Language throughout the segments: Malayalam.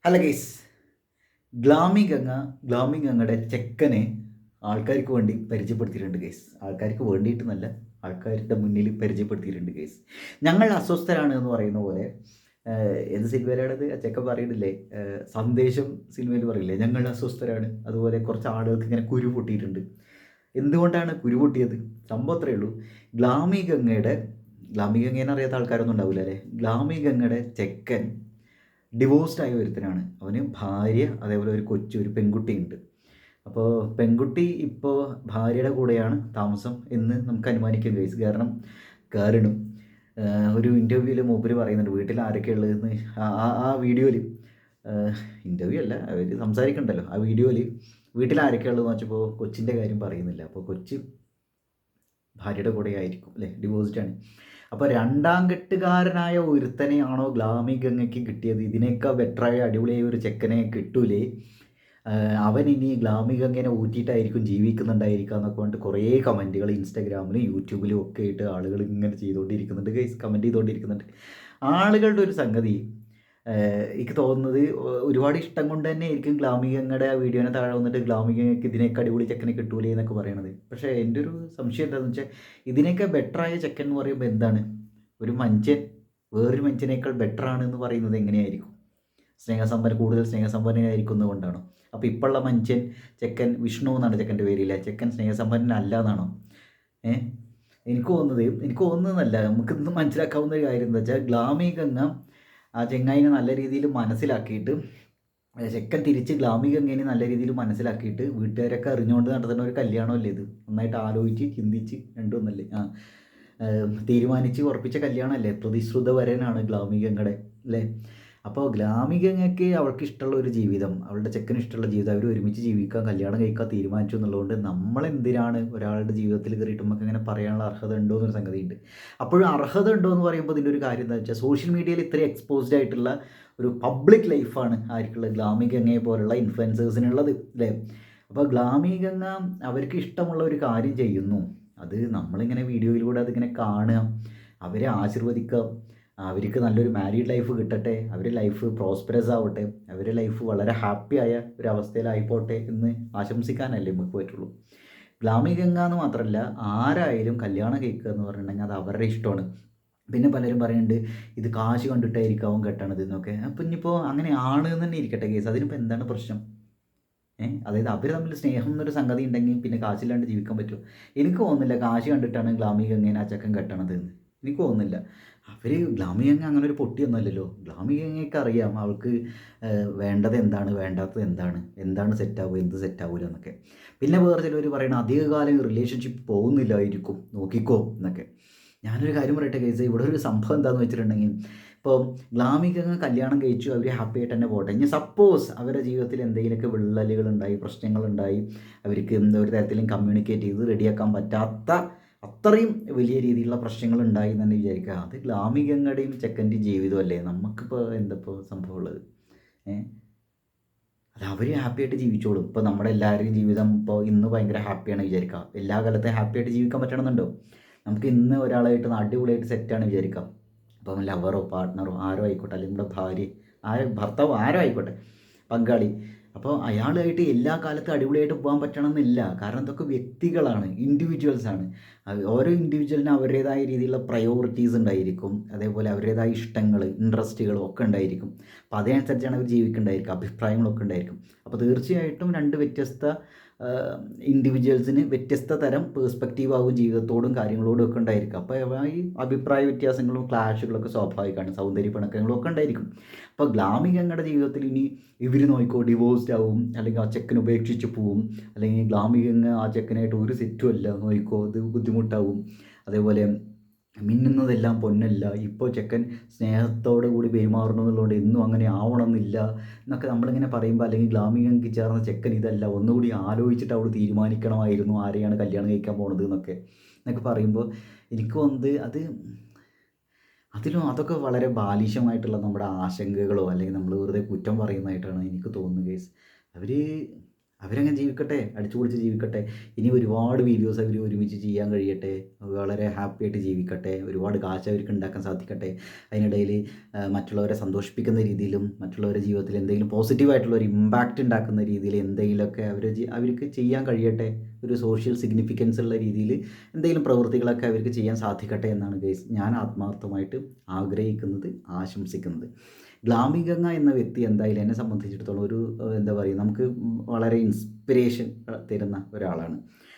Hello guys. ഗ്ലാമിംഗ് ഗംഗയുടെ ചെക്കനെ ആൾക്കാർക്ക് വേണ്ടി പരിചയപ്പെടുത്തിയിട്ടുണ്ട് ഗൈസ്. ആൾക്കാർക്ക് വേണ്ടിയിട്ടെന്നല്ല, ആൾക്കാരുടെ മുന്നിൽ പരിചയപ്പെടുത്തിയിട്ടുണ്ട് ഗൈസ്. ഞങ്ങൾ അസ്വസ്ഥരാണ് എന്ന് പറയുന്ന പോലെ എന്ത് സിനിമയിലാണത് ആ ചെക്കൻ പറയുന്നില്ലേ? സന്ദേശം സിനിമയിൽ പറയില്ലേ, ഞങ്ങൾ അസ്വസ്ഥരാണ്. അതുപോലെ കുറച്ച് ആളുകൾക്ക് ഇങ്ങനെ കുരു പൊട്ടിയിട്ടുണ്ട്. എന്തുകൊണ്ടാണ് കുരു പൊട്ടിയത്? സംഭവം അത്രയേ ഉള്ളൂ. ഗ്ലാമിക ഗംഗേനെ അറിയാത്ത ആൾക്കാരൊന്നും ഉണ്ടാവില്ല അല്ലേ? ഗ്ലാമിക ഗംഗയുടെ ചെക്കൻ ഡിവോഴ്സ്ഡ് ആയ ഒരുത്തനാണ്. അവന് ഭാര്യ, അതേപോലെ ഒരു പെൺകുട്ടിയുണ്ട്. അപ്പോൾ പെൺകുട്ടി ഇപ്പോൾ ഭാര്യയുടെ കൂടെയാണ് താമസം എന്ന് നമുക്ക് അനുമാനിക്കാൻ കഴിയും. കാരണം ഒരു ഇൻ്റർവ്യൂവിൽ മൂപ്പര് പറയുന്നുണ്ട് വീട്ടിൽ ആരൊക്കെ ഉള്ളതെന്ന്. ആ ആ ആ വീഡിയോയിൽ, ഇൻ്റർവ്യൂ അല്ല, അവർ സംസാരിക്കണ്ടല്ലോ, ആ വീഡിയോയിൽ വീട്ടിൽ ആരൊക്കെ ഉള്ളതെന്ന് വെച്ചപ്പോൾ കൊച്ചിൻ്റെ കാര്യം പറയുന്നില്ല. അപ്പോൾ കൊച്ച് ഭാര്യയുടെ കൂടെ ആയിരിക്കും അല്ലേ, ഡിവോഴ്സ്ഡ് ആണ്. അപ്പോൾ രണ്ടാം കെട്ടുകാരനായ ഒരുത്തനെയാണോ ഗ്ലാമി ഗംഗയ്ക്ക് കിട്ടിയത്? ഇതിനേക്കാൾ ബെറ്ററായ അടിപൊളിയായ ഒരു ചെക്കനെ കിട്ടൂലേ? അവൻ ഇനി ഗ്ലാമി ഗംഗേനെ ഊറ്റിയിട്ടായിരിക്കും ജീവിക്കുന്നുണ്ടായിരിക്കുക എന്നൊക്കെ പറഞ്ഞിട്ട് കുറേ കമൻറ്റുകൾ ഇൻസ്റ്റാഗ്രാമിലും യൂട്യൂബിലും ഒക്കെ ആയിട്ട് ആളുകൾ ഇങ്ങനെ ചെയ്തുകൊണ്ടിരിക്കുന്നുണ്ട് ഗൈസ്, കമൻറ്റ് ചെയ്തുകൊണ്ടിരിക്കുന്നുണ്ട്. ആളുകളുടെ ഒരു സംഗതി എനിക്ക് തോന്നുന്നത് ഒരുപാട് ഇഷ്ടം കൊണ്ട് തന്നെ ആയിരിക്കും ഗ്ലാമി ഗംഗയുടെ ആ വീഡിയോനെ താഴെ വന്നിട്ട് ഗ്ലാമി ഗംഗയ്ക്ക് ഇതിനേക്കാൾ അടിപൊളി ചെക്കനെ കിട്ടൂലേ എന്നൊക്കെ പറയണത്. പക്ഷേ എൻ്റെ ഒരു സംശയം എന്താണെന്ന് വെച്ചാൽ, ഇതിനേക്കാൾ ബെറ്ററായ ചെക്കൻ എന്ന് പറയുമ്പോൾ എന്താണ്? ഒരു മനുഷ്യൻ വേറൊരു മനുഷ്യനേക്കാൾ ബെറ്ററാണ് എന്ന് പറയുന്നത് എങ്ങനെയായിരിക്കും? കൂടുതൽ സ്നേഹസമ്പന്നനായിരിക്കും എന്നുകൊണ്ടാണോ? അപ്പോൾ ഇപ്പോഴുള്ള മനുഷ്യൻ ചെക്കൻ വിഷ്ണു എന്നാണ് ചെക്കൻ്റെ പേരില്ല, ചെക്കൻ സ്നേഹസമ്പന്നനല്ല എന്നാണോ? എനിക്ക് തോന്നുന്നതല്ല, നമുക്കിന്ന് മനസ്സിലാക്കാവുന്ന ഒരു കാര്യം എന്താ വെച്ചാൽ, ഗ്ലാമി ഗംഗ ആ ചെങ്ങായിനെ നല്ല രീതിയിൽ മനസ്സിലാക്കിയിട്ട്, ചെക്കൻ തിരിച്ച് ഗ്ലാമി ഗംഗേനെ നല്ല രീതിയിൽ മനസ്സിലാക്കിയിട്ട് വീട്ടുകാരൊക്കെ അറിഞ്ഞുകൊണ്ട് നടത്തുന്ന ഒരു കല്യാണമല്ലേ ഇത്? നന്നായിട്ട് ആലോചിച്ച് ചിന്തിച്ച് രണ്ടൊന്നല്ലേ തീരുമാനിച്ച് ഉറപ്പിച്ച കല്യാണമല്ലേ? പ്രതിശ്രുത വരനാണ് ഗ്ലാമി ഗംഗയുടെ അല്ലേ? അപ്പോൾ ഗ്ലാമി ഗംഗയ്ക്ക് അവൾക്ക് ഇഷ്ടമുള്ള ഒരു ജീവിതം, അവളുടെ ചെക്കന് ഇഷ്ടമുള്ള ജീവിതം, അവർ ഒരുമിച്ച് ജീവിക്കാൻ, കല്യാണം കഴിക്കാൻ തീരുമാനിച്ചു എന്നുള്ളതുകൊണ്ട് നമ്മളെന്തിനാണ് ഒരാളുടെ ജീവിതത്തിൽ കയറിയിട്ട് നമുക്ക് അങ്ങനെ പറയാനുള്ള അർഹത ഉണ്ടോ എന്നൊരു സംഗതിയുണ്ട്. അപ്പോഴും അർഹത ഉണ്ടോ എന്ന് പറയുമ്പോൾ ഇതിൻ്റെ ഒരു കാര്യം എന്താ വെച്ചാൽ, സോഷ്യൽ മീഡിയയിൽ ഇത്രയും എക്സ്പോസ്ഡ് ആയിട്ടുള്ള ഒരു പബ്ലിക് ലൈഫാണ് ആർക്കുള്ളത്? ഗ്ലാമി ഗംഗയെ പോലുള്ള ഇൻഫ്ലുവൻസേഴ്സിനുള്ളത് അല്ലേ? അപ്പോൾ ഗ്ലാമി ഗംഗ അവർക്ക് ഇഷ്ടമുള്ള ഒരു കാര്യം ചെയ്യുന്നു, അത് നമ്മളിങ്ങനെ വീഡിയോയിലൂടെ അതിങ്ങനെ കാണുക, അവരെ ആശീർവദിക്കുക, അവർക്ക് നല്ലൊരു മാരീഡ് ലൈഫ് കിട്ടട്ടെ, അവരുടെ ലൈഫ് പ്രോസ്പെറസ് ആവട്ടെ, അവരുടെ ലൈഫ് വളരെ ഹാപ്പി ആയ ഒരു അവസ്ഥയിലായിപ്പോട്ടെ എന്ന് ആശംസിക്കാനല്ലേ നമുക്ക് പറ്റുള്ളൂ. ഗ്ലാമി ഗംഗ എന്ന് മാത്രമല്ല, ആരായാലും കല്യാണം കഴിക്കുക എന്ന് പറഞ്ഞിട്ടുണ്ടെങ്കിൽ അത് അവരുടെ ഇഷ്ടമാണ്. പിന്നെ പലരും പറയുന്നുണ്ട് ഇത് കാശ് കണ്ടിട്ടായിരിക്കും അവൻ കെട്ടണത് എന്നൊക്കെ. അപ്പം ഇനിയിപ്പോൾ അങ്ങനെ ആണ് എന്ന് തന്നെ ഇരിക്കട്ടെ കേസ്, അതിനിപ്പോൾ എന്താണ് പ്രശ്നം? അതായത് അവർ തമ്മിൽ സ്നേഹം എന്നൊരു സംഗതി ഉണ്ടെങ്കിൽ പിന്നെ കാശില്ലാണ്ട് ജീവിക്കാൻ പറ്റുമോ? എനിക്ക് തോന്നുന്നില്ല കാശ് കണ്ടിട്ടാണ് ഗ്ലാമി ഗംഗേനെ ആ ചെക്കൻ കെട്ടണത് എന്ന്. എനിക്ക് തോന്നുന്നില്ല. അവർ ഗ്ലാമി ഗംഗ അങ്ങനെ ഒരു പൊട്ടിയൊന്നുമല്ലല്ലോ. ഗ്ലാമി ഗംഗയ്ക്ക് അറിയാം അവൾക്ക് വേണ്ടത് എന്താണ്, വേണ്ടാത്തത് എന്താണ്, എന്താണ് സെറ്റാവുക, എന്ത് സെറ്റാവില്ല എന്നൊക്കെ. പിന്നെ വേറെ ചിലവർ പറയണം അധികകാലം റിലേഷൻഷിപ്പ് പോകുന്നില്ലായിരിക്കും, നോക്കിക്കോ എന്നൊക്കെ. ഞാനൊരു കാര്യം പറയട്ടെ കേസ്, ഇവിടെ ഒരു സംഭവം എന്താണെന്ന് വെച്ചിട്ടുണ്ടെങ്കിൽ, ഇപ്പോൾ ഗ്ലാമി ഗംഗ കല്യാണം കഴിച്ചു, അവർ ഹാപ്പി ആയിട്ട് തന്നെ പോട്ടെ. ഇനി സപ്പോസ് അവരുടെ ജീവിതത്തിൽ എന്തെങ്കിലുമൊക്കെ വിള്ളലുകളുണ്ടായി, പ്രശ്നങ്ങളുണ്ടായി, അവർക്ക് ഒരു തരത്തിലും കമ്മ്യൂണിക്കേറ്റ് ചെയ്ത് റെഡിയാക്കാൻ പറ്റാത്ത അത്രയും വലിയ രീതിയിലുള്ള പ്രശ്നങ്ങൾ ഉണ്ടായി എന്ന് തന്നെ വിചാരിക്കുക. അത് ഗ്ലാമി ഗംഗയുടെയും ചെക്കൻ്റെയും ജീവിതമല്ലേ, നമുക്കിപ്പോൾ എന്തപ്പോൾ സംഭവമുള്ളത്? അത് അവർ ഹാപ്പിയായിട്ട് ജീവിച്ചോളും. ഇപ്പോൾ നമ്മുടെ എല്ലാവരുടെയും ജീവിതം ഇപ്പോൾ ഇന്ന് ഭയങ്കര ഹാപ്പിയാണ് വിചാരിക്കുക, എല്ലാ കാലത്തും ഹാപ്പിയായിട്ട് ജീവിക്കാൻ പറ്റണമെന്നുണ്ടോ? നമുക്ക് ഇന്ന് ഒരാളായിട്ട് അടിപൊളിയായിട്ട് സെറ്റാണ് വിചാരിക്കാം, ഇപ്പം ലവറോ പാർട്ട്ണറോ ആരോ ആയിക്കോട്ടെ, അല്ലെങ്കിൽ നമ്മുടെ ഭാര്യ, ഭർത്താവോ ആരോ ആയിക്കോട്ടെ, പങ്കാളി. അപ്പോൾ അയാളുമായിട്ട് എല്ലാ കാലത്തും അടിപൊളിയായിട്ട് പോകാൻ പറ്റണമെന്നില്ല. കാരണം ഇതൊക്കെ വ്യക്തികളാണ്, ഇൻഡിവിജ്വൽസാണ്. ഓരോ ഇൻഡിവിജ്വലിനും അവരുടേതായ രീതിയിലുള്ള പ്രയോറിറ്റീസ് ഉണ്ടായിരിക്കും, അതേപോലെ അവരുടേതായ ഇഷ്ടങ്ങൾ, ഇൻട്രസ്റ്റുകളും ഒക്കെ ഉണ്ടായിരിക്കും. അപ്പോൾ അതനുസരിച്ചാണ് അവർ ജീവിക്കേണ്ടായിരിക്കും, അഭിപ്രായങ്ങളൊക്കെ ഉണ്ടായിരിക്കും. അപ്പോൾ തീർച്ചയായിട്ടും രണ്ട് വ്യത്യസ്ത ഇൻഡിവിജ്വൽസിന് വ്യത്യസ്ത തരം പേഴ്സ്പെക്റ്റീവ് ആവും ജീവിതത്തോടും കാര്യങ്ങളോടും ഒക്കെ ഉണ്ടായിരിക്കും. അപ്പോൾ ഈ അഭിപ്രായ വ്യത്യാസങ്ങളും ക്ലാഷുകളൊക്കെ സ്വാഭാവികമാണ്, സൗന്ദര്യ പിണക്കങ്ങളും ഒക്കെ ഉണ്ടായിരിക്കും. അപ്പോൾ ഗ്ലാമി ഗംഗയുടെ ജീവിതത്തിൽ ഇനി ഇവർ നോക്കിക്കോ ഡിവോഴ്സ്ഡ് ആവും, അല്ലെങ്കിൽ ആ ചെക്കൻ ഉപേക്ഷിച്ച് പോവും, അല്ലെങ്കിൽ ഗ്ലാമി ഗംഗ ആ ചെക്കനായിട്ട് ഒരു സെറ്റും അല്ല നോക്കിക്കോ, അത് ബുദ്ധിമുട്ടാവും. അതേപോലെ മിന്നുന്നതെല്ലാം പൊന്നല്ല, ഇപ്പോൾ ചെക്കൻ സ്നേഹത്തോടു കൂടി പെരുമാറുന്നു എന്നുള്ളതുകൊണ്ട് എന്നും അങ്ങനെ ആവണമെന്നില്ല എന്നൊക്കെ നമ്മളിങ്ങനെ പറയുമ്പോൾ, അല്ലെങ്കിൽ ഗ്ലാമി ഗംഗയ്ക്ക് ചേർന്ന ചെക്കൻ ഇതല്ല, ഒന്നുകൂടി ആലോചിച്ചിട്ട് അവൾ തീരുമാനിക്കണമായിരുന്നു ആരെയാണ് കല്യാണം കഴിക്കാൻ പോണത് എന്നൊക്കെ പറയുമ്പോൾ എനിക്ക് തോന്നുന്നത് അതൊക്കെ വളരെ ബാലിശമായിട്ടുള്ള നമ്മുടെ ആശങ്കകളോ അല്ലെങ്കിൽ നമ്മൾ വെറുതെ കുറ്റം പറയുന്നതായിട്ടാണ് എനിക്ക് തോന്നുന്നത് കേസ്. അവർ അവരങ്ങനെ ജീവിക്കട്ടെ, അടിച്ചുപൊളിച്ച് ജീവിക്കട്ടെ. ഇനി ഒരുപാട് വീഡിയോസ് അവർ ഒരുമിച്ച് ചെയ്യാൻ കഴിയട്ടെ, വളരെ ഹാപ്പി ആയിട്ട് ജീവിക്കട്ടെ, ഒരുപാട് കാശ് അവർക്ക് ഉണ്ടാക്കാൻ സാധിക്കട്ടെ. അതിനിടയിൽ മറ്റുള്ളവരെ സന്തോഷിപ്പിക്കുന്ന രീതിയിലും മറ്റുള്ളവരുടെ ജീവിതത്തിൽ എന്തെങ്കിലും പോസിറ്റീവായിട്ടുള്ള ഒരു ഇമ്പാക്റ്റ് ഉണ്ടാക്കുന്ന രീതിയിൽ എന്തെങ്കിലുമൊക്കെ അവർക്ക് ചെയ്യാൻ കഴിയട്ടെ. ഒരു സോഷ്യൽ സിഗ്നിഫിക്കൻസ് ഉള്ള രീതിയിൽ എന്തെങ്കിലും പ്രവൃത്തികളൊക്കെ അവർക്ക് ചെയ്യാൻ സാധിക്കട്ടെ എന്നാണ് ഗൈസ് ഞാൻ ആത്മാർത്ഥമായിട്ട് ആഗ്രഹിക്കുന്നത്, ആശംസിക്കുന്നത്. ഗ്ലാമി ഗംഗ എന്ന വ്യക്തി എന്തായാലും എന്നെ സംബന്ധിച്ചിടത്തോളം ഒരു എന്താ പറയുക, നമുക്ക് വളരെ ഇൻസ്പിരേഷൻ തരുന്ന ഒരാളാണ്.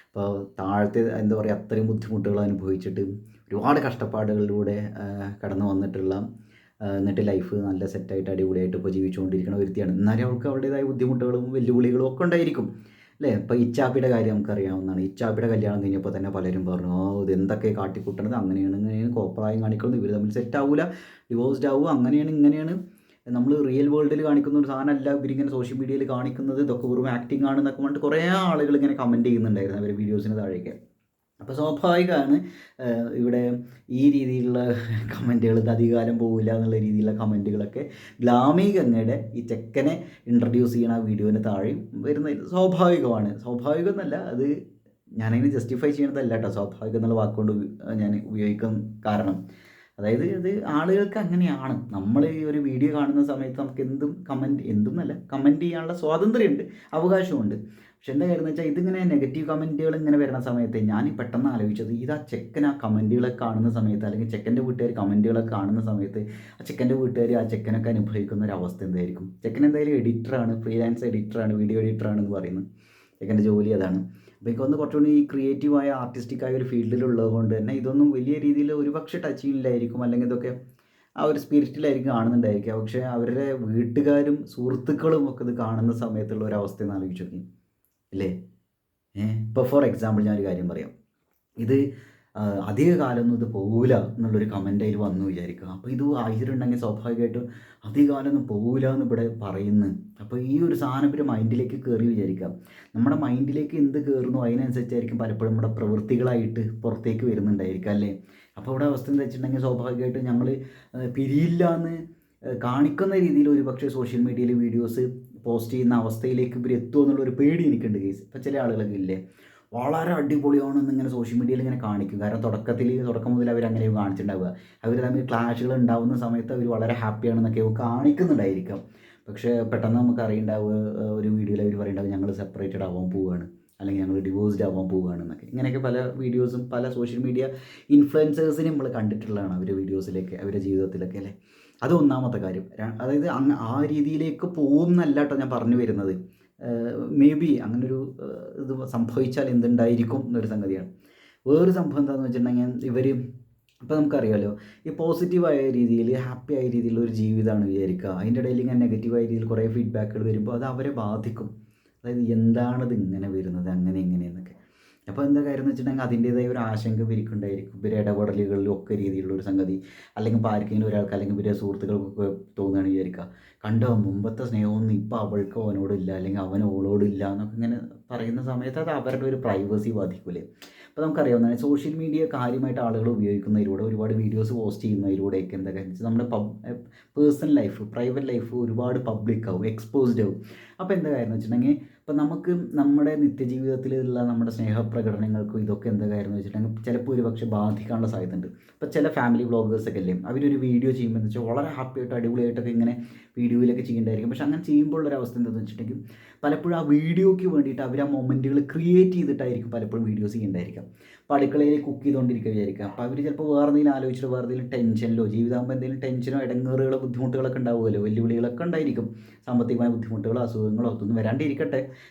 അപ്പോൾ താഴത്തെ എന്താ പറയുക, അത്രയും ബുദ്ധിമുട്ടുകൾ അനുഭവിച്ചിട്ട് ഒരുപാട് കഷ്ടപ്പാടുകളിലൂടെ കടന്നു വന്നിട്ടുള്ള എന്നിട്ട് ലൈഫ് നല്ല സെറ്റായിട്ട് അടിപൊളിയായിട്ട് ഇപ്പോൾ ജീവിച്ചുകൊണ്ടിരിക്കുന്ന വ്യക്തിയാണ്. എന്നാലും അവൾക്ക് അവളുടേതായ ബുദ്ധിമുട്ടുകളും വെല്ലുവിളികളും ഒക്കെ ഉണ്ടായിരിക്കും അല്ലേ. ഇപ്പോൾ ഇച്ചാപ്പിയുടെ കാര്യം നമുക്കറിയാവുന്നതാണ്. ഇച്ചാപ്പിയുടെ കല്യാണം കഴിഞ്ഞപ്പോൾ തന്നെ പലരും പറഞ്ഞു, ഇത് എന്തൊക്കെ കാട്ടിക്കൂട്ടണത്, അങ്ങനെയാണ് ഇങ്ങനെയാണ് കോപ്രായം കാണിക്കുന്നത്, ഇവർ തമ്മിൽ സെറ്റ് ആവില്ല, ഡിവോഴ്സ്ഡ് ആവുക, അങ്ങനെയാണ് ഇങ്ങനെയാണ്, നമ്മൾ റിയൽ വേൾഡിൽ കാണിക്കുന്ന ഒരു സാധനമല്ല ഇവരിങ്ങനെ സോഷ്യൽ മീഡിയയിൽ കാണിക്കുന്നത്, ഇതൊക്കെ വെറും ആക്ടിങ് ആണെന്നൊക്കെ പറഞ്ഞിട്ട് കുറേ ആളുകൾ ഇങ്ങനെ കമൻറ്റ് ചെയ്യുന്നുണ്ടായിരുന്നു അവരുടെ വീഡിയോസിന് താഴേക്ക്. അപ്പോൾ സ്വാഭാവികമാണ് ഇവിടെ ഈ രീതിയിലുള്ള കമൻറ്റുകൾ, ഇത് അധികകാലം പോവില്ല എന്നുള്ള രീതിയിലുള്ള കമൻറ്റുകളൊക്കെ ഗ്ലാമി ഗംഗയുടെ ഈ ചെക്കനെ ഇൻട്രൊഡ്യൂസ് ചെയ്യണ ആ വീഡിയോന് താഴെയും വരുന്ന സ്വാഭാവികമാണ്. സ്വാഭാവികം എന്നല്ല, അത് ഞാനതിന് ജസ്റ്റിഫൈ ചെയ്യണതല്ല കേട്ടോ, സ്വാഭാവികം എന്നുള്ള വാക്കുകൊണ്ട് ഞാൻ ഉപയോഗിക്കാൻ കാരണം അതായത് ഇത് ആളുകൾക്ക് അങ്ങനെയാണ്. നമ്മൾ ഈ ഒരു വീഡിയോ കാണുന്ന സമയത്ത് നമുക്ക് കമൻറ്റ് ചെയ്യാനുള്ള സ്വാതന്ത്ര്യമുണ്ട്, അവകാശമുണ്ട്. പക്ഷെ എന്താ കാര്യം എന്ന് വെച്ചാൽ ഇതിങ്ങനെ നെഗറ്റീവ് കമൻറ്റുകൾ ഇങ്ങനെ വരുന്ന സമയത്ത് ഞാൻ പെട്ടെന്ന് ആലോചിച്ചത്, ഇത് ആ ചെക്കൻ ആ കമൻറ്റുകളൊക്കെ കാണുന്ന സമയത്ത്, അല്ലെങ്കിൽ ചെക്കൻ്റെ വീട്ടുകാർ കമൻറ്റുകളൊക്കെ കാണുന്ന സമയത്ത് ആ ചെക്കൻ്റെ വീട്ടുകാർ ആ ചെക്കനൊക്കെ അനുഭവിക്കുന്ന ഒരു അവസ്ഥ എന്തായിരിക്കും. ചെക്കൻ എന്തായാലും എഡിറ്ററാണ്, ഫ്രീലാൻസ് എഡിറ്ററാണ്, വീഡിയോ എഡിറ്ററാണെന്ന് പറയുന്നത്. ചെക്കൻ്റെ ജോലി അതാണ്. അപ്പോൾ എനിക്കൊന്ന് കുറച്ചുകൂടി ഈ ക്രിയേറ്റീവായ ആർട്ടിസ്റ്റിക്കായ ഒരു ഫീൽഡിലുള്ളത് കൊണ്ട് തന്നെ ഇതൊന്നും വലിയ രീതിയിൽ ഒരുപക്ഷെ ടച്ച് ചെയ്യില്ലായിരിക്കും, അല്ലെങ്കിൽ ഇതൊക്കെ ആ ഒരു സ്പിരിറ്റിലായിരിക്കും കാണുന്നുണ്ടായിരിക്കുക. പക്ഷേ അവരുടെ വീട്ടുകാരും സുഹൃത്തുക്കളും ഒക്കെ ഇത് കാണുന്ന സമയത്തുള്ള ഒരു അവസ്ഥ ഒന്ന് ആലോചിച്ച് നോക്കി അല്ലേ. ഇപ്പോൾ ഫോർ എക്സാമ്പിൾ ഞാനൊരു കാര്യം പറയാം. ഇത് അധിക കാലമൊന്നും ഇത് പോകില്ല എന്നുള്ളൊരു കമൻ്റ് അതിൽ വന്നു വിചാരിക്കുക. അപ്പോൾ ഇത് വായിച്ചിട്ടുണ്ടെങ്കിൽ സ്വാഭാവികമായിട്ടും അധിക കാലമൊന്നും പോകില്ല എന്ന് ഇവിടെ പറയുന്നു. അപ്പോൾ ഈ ഒരു സാധനം ഇവർ മൈൻഡിലേക്ക് കയറി വിചാരിക്കാം. നമ്മുടെ മൈൻഡിലേക്ക് എന്ത് കയറുന്നു അതിനനുസരിച്ചായിരിക്കും പലപ്പോഴും നമ്മുടെ പ്രവൃത്തികളായിട്ട് പുറത്തേക്ക് വരുന്നുണ്ടായിരിക്കാം അല്ലേ. അപ്പോൾ ഇവിടെ അവസ്ഥ എന്താ വെച്ചിട്ടുണ്ടെങ്കിൽ സ്വാഭാവികമായിട്ടും ഞങ്ങൾ പിരിയില്ല എന്ന് കാണിക്കുന്ന രീതിയിൽ ഒരു പക്ഷേ സോഷ്യൽ മീഡിയയിൽ വീഡിയോസ് പോസ്റ്റ് ചെയ്യുന്ന അവസ്ഥയിലേക്ക് ഇവർ എത്തുമോ എന്നുള്ളൊരു പേടി എനിക്കുണ്ട് കേസ്. ഇപ്പോൾ ചില ആളുകളൊക്കെ ഇല്ലേ വളരെ അടിപൊളിയാണെന്ന് ഇങ്ങനെ സോഷ്യൽ മീഡിയയിൽ ഇങ്ങനെ കാണിക്കും. കാരണം തുടക്കം മുതൽ അവരങ്ങനെ കാണിച്ചിട്ടുണ്ടാവുക. അവർ തമ്മിൽ ക്ലാഷുകൾ ഉണ്ടാകുന്ന സമയത്ത് അവർ വളരെ ഹാപ്പിയാണെന്നൊക്കെ കാണിക്കുന്നുണ്ടായിരിക്കാം. പക്ഷേ പെട്ടെന്ന് നമുക്ക് അറിയുണ്ടാവുക, ഒരു വീഡിയോയിൽ അവർ പറയുണ്ടാവും ഞങ്ങൾ സെപ്പറേറ്റഡ് ആവാൻ പോവുകയാണ്, അല്ലെങ്കിൽ ഞങ്ങൾ ഡിവോഴ്സ്ഡ് ആവാൻ പോവുകയാണെന്നൊക്കെ. ഇങ്ങനെയൊക്കെ പല വീഡിയോസും പല സോഷ്യൽ മീഡിയ ഇൻഫ്ലുവൻസേഴ്സിനെ നമ്മൾ കണ്ടിട്ടുള്ളതാണ് അവരുടെ വീഡിയോസിലേക്ക്, അവരുടെ ജീവിതത്തിലൊക്കെ അല്ലേ. അത് ഒന്നാമത്തെ കാര്യം. അതായത് ആ രീതിയിലേക്ക് പോകും എന്നല്ല കേട്ടോ ഞാൻ പറഞ്ഞു വരുന്നത്. മേ ബി അങ്ങനൊരു ഇത് സംഭവിച്ചാൽ എന്തുണ്ടായിരിക്കും എന്നൊരു സംഗതിയാണ്. വേറൊരു സംഭവം എന്താണെന്ന് വെച്ചിട്ടുണ്ടെങ്കിൽ ഇവർ ഇപ്പോൾ നമുക്കറിയാമല്ലോ, ഈ പോസിറ്റീവായ രീതിയിൽ ഹാപ്പി ആയ രീതിയിലുള്ള ഒരു ജീവിതമാണ് വിചാരിക്കുക. അതിൻ്റെ ഇടയിൽ ഇങ്ങനെ നെഗറ്റീവായ രീതിയിൽ കുറേ ഫീഡ്ബാക്കുകൾ വരുമ്പോൾ അത് അവരെ ബാധിക്കും. അതായത് എന്താണിത് ഇങ്ങനെ വരുന്നത്, അങ്ങനെ ഇങ്ങനെയെന്നൊക്കെ. അപ്പോൾ എന്താ കാര്യം എന്ന് വെച്ചിട്ടുണ്ടെങ്കിൽ അതിൻ്റേതായ ഒരു ആശങ്ക ഇവർക്കുണ്ടായിരിക്കും. ഇവരുടെ ഇടപെടലുകളിലും ഒക്കെ രീതിയിലുള്ളൊരു സംഗതി, അല്ലെങ്കിൽ ഇപ്പോൾ ആർക്കെങ്കിലും ഒരാൾക്ക് അല്ലെങ്കിൽ ഇവരുടെ സുഹൃത്തുക്കൾക്കൊക്കെ തോന്നുകയാണ് വിചാരിക്കുക, കണ്ടോ മുമ്പത്തെ സ്നേഹമൊന്നും ഇപ്പോൾ അവൾക്ക് അവനോടില്ല, അല്ലെങ്കിൽ അവൻ ഓളോടില്ല എന്നൊക്കെ ഇങ്ങനെ പറയുന്ന സമയത്ത് അത് അവരുടെ ഒരു പ്രൈവസി ബാധിക്കൂലേ. അപ്പോൾ നമുക്കറിയാവുന്നതാണ് സോഷ്യൽ മീഡിയ കാര്യമായിട്ട് ആളുകൾ ഉപയോഗിക്കുന്നതിലൂടെ, ഒരുപാട് വീഡിയോസ് പോസ്റ്റ് ചെയ്യുന്നതിലൂടെയൊക്കെ എന്താ കാര്യം വെച്ചാൽ നമ്മുടെ പേഴ്സണൽ ലൈഫ്, പ്രൈവറ്റ് ലൈഫ് ഒരുപാട് പബ്ലിക്കാവും, എക്സ്പോസ്ഡ് ആവും. അപ്പോൾ എന്താ കാര്യം എന്ന് വെച്ചിട്ടുണ്ടെങ്കിൽ ഇപ്പോൾ നമുക്ക് നമ്മുടെ നിത്യജീവിതത്തിലുള്ള നമ്മുടെ സ്നേഹപ്രകടനങ്ങൾക്കും ഇതൊക്കെ എന്താ കാര്യം എന്ന് വെച്ചിട്ടുണ്ടെങ്കിൽ ചിലപ്പോൾ ഒരുപക്ഷെ ബാധിക്കാനുള്ള സാധ്യതയുണ്ട്. ഇപ്പോൾ ചില ഫാമിലി വ്ളോഗേഴ്സൊക്കെ അല്ലേ, അവരൊരു വീഡിയോ ചെയ്യുമ്പോൾ എന്ന് വെച്ചാൽ വളരെ ഹാപ്പിയായിട്ട് അടിപൊളിയായിട്ടൊക്കെ ഇങ്ങനെ വീഡിയോയിലൊക്കെ ചെയ്യേണ്ടതായിരിക്കും. പക്ഷേ അങ്ങനെ ചെയ്യുമ്പോഴുള്ളൊരു അവസ്ഥ എന്താണെന്ന് വെച്ചിട്ടുണ്ടെങ്കിൽ പലപ്പോഴും ആ വീഡിയോയ്ക്ക് വേണ്ടിയിട്ട് അവർ ആ മൊമെൻറ്റുകൾ ക്രിയേറ്റ് ചെയ്തിട്ടായിരിക്കും പലപ്പോഴും വീഡിയോസ് ചെയ്യേണ്ടതായിരിക്കും. അപ്പോൾ അടുക്കളയിൽ കുക്ക് ചെയ്തുകൊണ്ടിരിക്കുക വിചാരിക്കുക, അപ്പോൾ അവർ ചിലപ്പോൾ വേറെ എന്തെങ്കിലും ആലോചിച്ചിട്ട് വേറെ എന്തെങ്കിലും ടെൻഷനിലോ, ജീവിതമാകുമ്പോൾ എന്തെങ്കിലും ടെൻഷനോ ഇടങ്ങേറുകളോ ബുദ്ധിമുട്ടുകളൊക്കെ ഉണ്ടാവുമല്ലോ, വെല്ലുവിളികളൊക്കെ ഉണ്ടായിരിക്കും. സാമ്പത്തികമായ ബുദ്ധിമുട്ടുകളോ അസുഖങ്ങളോ ഒന്നും വരാണ്ടിരിക്കട്ടെ,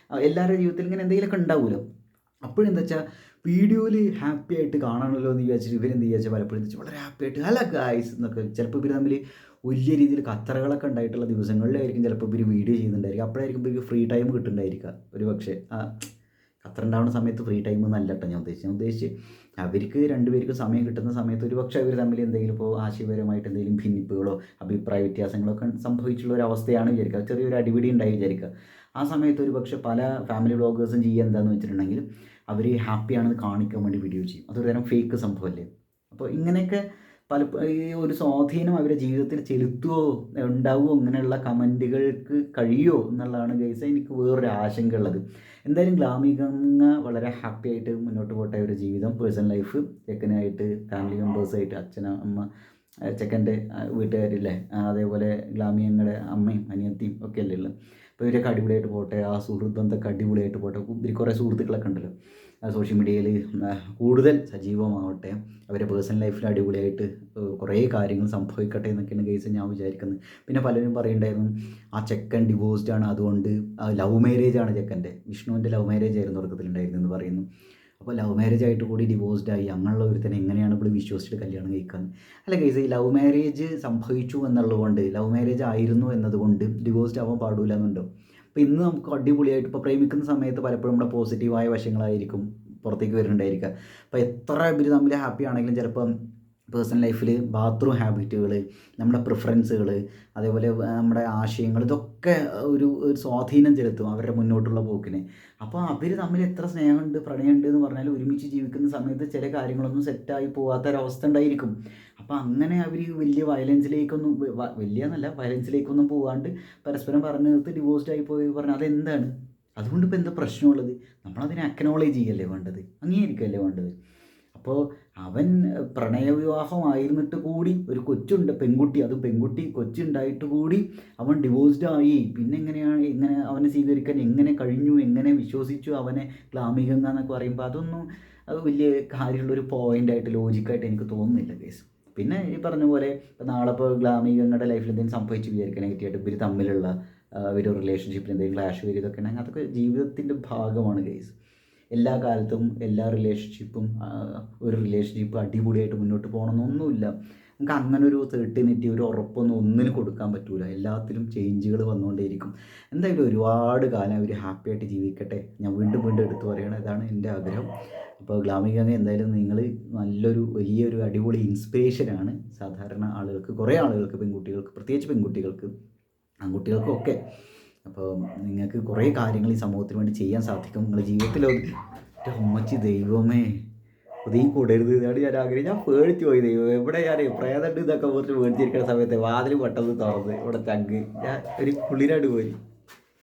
എല്ലാവരുടെ ജീവിതത്തിൽ ഇങ്ങനെ എന്തെങ്കിലുമൊക്കെ ഉണ്ടാവുമല്ലോ. അപ്പോഴെന്താ വെച്ചാൽ വീഡിയോയിൽ ഹാപ്പി ആയിട്ട് കാണണമല്ലോ എന്ന് വിചാരിച്ചിട്ട് ഇവരെന്ത് വിചാരിച്ചാൽ പലപ്പോഴും എന്താ വെച്ചാൽ വളരെ ഹാപ്പി ആയിട്ട് ഹലോ ഗായ്സ് എന്നൊക്കെ, ചിലപ്പോൾ ഇവർ തമ്മിൽ വലിയ രീതിയിൽ കത്തറകളൊക്കെ ഉണ്ടായിട്ടുള്ള ദിവസങ്ങളിലായിരിക്കും ചിലപ്പോൾ ഇവർ വീഡിയോ ചെയ്യുന്നുണ്ടായിരിക്കും. അപ്പോഴായിരിക്കും ഇവർക്ക് ഫ്രീ ടൈം കിട്ടുന്നുണ്ടായിരിക്കുക. ഒരു പക്ഷേ ഖത്തർ ഉണ്ടാവുന്ന സമയത്ത് ഫ്രീ ടൈം എന്നല്ല കേട്ടോ ഞാൻ ഉദ്ദേശിച്ച് അവർക്ക് രണ്ടുപേർക്കും സമയം കിട്ടുന്ന സമയത്ത് ഒരു പക്ഷേ അവർ തമ്മിൽ എന്തെങ്കിലും ഇപ്പോൾ ആശയപരമായിട്ട് എന്തെങ്കിലും ഭിന്നിപ്പുകളോ അഭിപ്രായ വ്യത്യാസങ്ങളോ ഒക്കെ സംഭവിച്ചുള്ള ഒരു അവസ്ഥയാണ് വിചാരിക്കുക, ചെറിയൊരു അടിപിടി ഉണ്ടായി വിചാരിക്കുക. ആ സമയത്ത് ഒരു പക്ഷേ പല ഫാമിലി വ്ളോഗേഴ്സും ചെയ്യുക എന്താണെന്ന് വെച്ചിട്ടുണ്ടെങ്കിൽ അവർ ഹാപ്പിയാണെന്ന് കാണിക്കാൻ വേണ്ടി വീഡിയോ ചെയ്യും. അതൊരു തരം ഫേക്ക് സംഭവമല്ലേ. അപ്പോൾ ഇങ്ങനെയൊക്കെ ഈ ഒരു സ്വാധീനം അവരുടെ ജീവിതത്തിൽ ചെലുത്തുമോ ഉണ്ടാവുമോ ഇങ്ങനെയുള്ള കമൻറ്റുകൾക്ക് കഴിയുമോ എന്നുള്ളതാണ് ഗൈസ് എനിക്ക് വേറൊരു ആശങ്ക ഉള്ളത്. എന്തായാലും ഗ്ലാമികങ്ങ വളരെ ഹാപ്പി ആയിട്ട് മുന്നോട്ട് പോട്ടെ ഒരു ജീവിതം, പേഴ്സണൽ ലൈഫ്, ചെക്കനായിട്ട് ഫാമിലി മെമ്പേഴ്സായിട്ട് അച്ഛൻ അമ്മ ചെക്കൻ്റെ വീട്ടുകാരില്ലേ, അതേപോലെ ഗ്ലാമികങ്ങളുടെ അമ്മയും അനിയത്തിയും ഒക്കെ അല്ലേ ഉള്ളത്. അപ്പോൾ ഇവരൊക്കെ അടിപൊളിയായിട്ട് പോട്ടെ, ആ സുഹൃത്ത് ബന്ധമൊക്കെ അടിപൊളിയായിട്ട് പോട്ടെ. ഇവർ കുറേ സുഹൃത്തുക്കളൊക്കെ ഉണ്ടല്ലോ സോഷ്യൽ മീഡിയയിൽ കൂടുതൽ സജീവമാവട്ടെ, അവരുടെ പേഴ്സണൽ ലൈഫിൽ അടിപൊളിയായിട്ട് കുറേ കാര്യങ്ങൾ സംഭവിക്കട്ടെ എന്നൊക്കെയാണ് കേസ് ഞാൻ വിചാരിക്കുന്നത്. പിന്നെ പലരും പറയുന്നുണ്ടായിരുന്നു ആ ചെക്കൻ ഡിവോഴ്സ്ഡ് ആണ്, അതുകൊണ്ട് ലവ് മാരേജ് ആണ് ചെക്കൻ്റെ, വിഷ്ണുവിൻ്റെ ലവ് മാരേജ് ആയിരുന്നു തുടക്കത്തിലുണ്ടായിരുന്നു എന്ന് പറയുന്നു. അപ്പോൾ ലവ് മാരേജ് ആയിട്ട് കൂടി ഡിവോഴ്സ്ഡ് ആയി അങ്ങനെയുള്ള ഒരുത്തനെ എങ്ങനെയാണ് ഇപ്പോൾ വിശ്വസിച്ചിട്ട് കല്യാണം കഴിക്കാൻ? അല്ല കേസ്, ഈ ലവ് മാരേജ് സംഭവിച്ചു എന്നുള്ളതുകൊണ്ട്, ലവ് മാരേജ് ആയിരുന്നു എന്നതുകൊണ്ട് ഡിവോഴ്സ്ഡ് ആവാൻ പാടില്ല എന്നുണ്ടോ? അപ്പോൾ ഇന്ന് നമുക്ക് അടിപൊളിയായിട്ട് ഇപ്പോൾ പ്രേമിക്കുന്ന സമയത്ത് പലപ്പോഴും നമ്മുടെ പോസിറ്റീവായ വശങ്ങളായിരിക്കും പുറത്തേക്ക് വരുന്നുണ്ടായിരിക്കുക. അപ്പോൾ എത്ര ഇവർ തമ്മിൽ ഹാപ്പി ആണെങ്കിലും ചിലപ്പം പേഴ്സണൽ ലൈഫിൽ ബാത്റൂം ഹാബിറ്റുകൾ, നമ്മുടെ പ്രിഫറൻസുകൾ, അതേപോലെ നമ്മുടെ ആശയങ്ങൾ, ഇതൊക്കെ ഒരു സ്വാധീനം ചെലുത്തും അവരുടെ മുന്നോട്ടുള്ള പോക്കിന്. അപ്പോൾ അവർ തമ്മിൽ എത്ര സ്നേഹമുണ്ട് പ്രണയമുണ്ട് എന്ന് പറഞ്ഞാൽ ഒരുമിച്ച് ജീവിക്കുന്ന സമയത്ത് ചില കാര്യങ്ങളൊന്നും സെറ്റായി പോകാത്തൊരവസ്ഥ ഉണ്ടായിരിക്കും. അപ്പോൾ അങ്ങനെ അവർ വലിയ വയലൻസിലേക്കൊന്നും വലിയ എന്നല്ല വയലൻസിലേക്കൊന്നും പോകാണ്ട് പരസ്പരം പറഞ്ഞു നിർത്തി ഡിവോഴ്സ്ഡ് ആയി പോയി പറഞ്ഞാൽ അതെന്താണ്? അതുകൊണ്ട് ഇപ്പോൾ എന്താ പ്രശ്നമുള്ളത്? നമ്മളതിനെ അക്നോളേജ് ചെയ്യല്ലേ വേണ്ടത്, അംഗീകരിക്കുകയല്ലേ വേണ്ടത്. അപ്പോൾ അവൻ പ്രണയവിവാഹമായിരുന്നിട്ട് കൂടി ഒരു കൊച്ചുണ്ട്, പെൺകുട്ടി, അത് പെൺകുട്ടി കൊച്ചുണ്ടായിട്ട് കൂടി അവൻ ഡിവോഴ്സ്ഡ് ആയി. പിന്നെ എങ്ങനെയാണ് ഇങ്ങനെ അവനെ സ്വീകരിക്കാൻ എങ്ങനെ കഴിഞ്ഞു, എങ്ങനെ വിശ്വസിച്ചു അവനെ ഗ്ലാമികങ്ങ എന്നൊക്കെ പറയുമ്പോൾ അതൊന്നും അത് വലിയ കാര്യമുള്ളൊരു പോയിൻ്റായിട്ട് ലോജിക്കായിട്ട് എനിക്ക് തോന്നുന്നില്ല കേസ്. പിന്നെ ഈ പറഞ്ഞ പോലെ ഇപ്പോൾ നാളെ ഇപ്പോൾ ഗ്ലാമികങ്ങളുടെ ലൈഫിൽ എന്തെങ്കിലും സംഭവിച്ച് വിചാരിക്കാൻ നെഗറ്റീവായിട്ട് ഇവർ തമ്മിലുള്ള ഒരു റിലേഷൻഷിപ്പിൽ എന്തെങ്കിലും ക്ലാഷ് വരും, ഇതൊക്കെ ഉണ്ടെങ്കിൽ അതൊക്കെ ജീവിതത്തിൻ്റെ ഭാഗമാണ് കേസ്. എല്ലാ കാലത്തും എല്ലാ റിലേഷൻഷിപ്പും ഒരു റിലേഷൻഷിപ്പ് അടിപൊളിയായിട്ട് മുന്നോട്ട് പോകണമെന്നൊന്നുമില്ല. നമുക്ക് അങ്ങനെ ഒരു സെർട്ടിനിറ്റി, ഒരു ഉറപ്പൊന്നും ഒന്നിനും കൊടുക്കാൻ പറ്റില്ല. എല്ലാത്തിലും ചേഞ്ചുകൾ വന്നുകൊണ്ടേയിരിക്കും. എന്തായാലും ഒരുപാട് കാലം അവർ ഹാപ്പി ആയിട്ട് ജീവിക്കട്ടെ. ഞാൻ വീണ്ടും വീണ്ടും എടുത്തു പറയുകയാണ്, ഇതാണ് എൻ്റെ ആഗ്രഹം. അപ്പോൾ ഗ്ലാമികങ്ങ എന്തായാലും നിങ്ങൾ നല്ലൊരു വലിയൊരു അടിപൊളി ഇൻസ്പിറേഷനാണ് സാധാരണ ആളുകൾക്ക്, കുറേ ആളുകൾക്ക്, പെൺകുട്ടികൾക്ക്, പ്രത്യേകിച്ച് പെൺകുട്ടികൾക്ക്, ആൺകുട്ടികൾക്കൊക്കെ. അപ്പോൾ നിങ്ങൾക്ക് കുറേ കാര്യങ്ങൾ ഈ സമൂഹത്തിന് വേണ്ടി ചെയ്യാൻ സാധിക്കും നിങ്ങളുടെ ജീവിതത്തിൽ. അമ്മച്ചി ദൈവമേ ഒതുങ്ങി കൂടരുത്, ഇതാണ് ഞാൻ ആഗ്രഹം. ഞാൻ പേടിച്ചു പോയി ദൈവം, എവിടെ ഞാൻ പ്രേതണ്ട് ഇതൊക്കെ കുറച്ച് പേടിച്ചിരിക്കുന്ന സമയത്ത് വാതിൽ പെട്ടെന്ന് തുറന്ന് ഇവിടെ ചങ്ക് ഞാൻ ഒരു കുളിരാട് പോയി.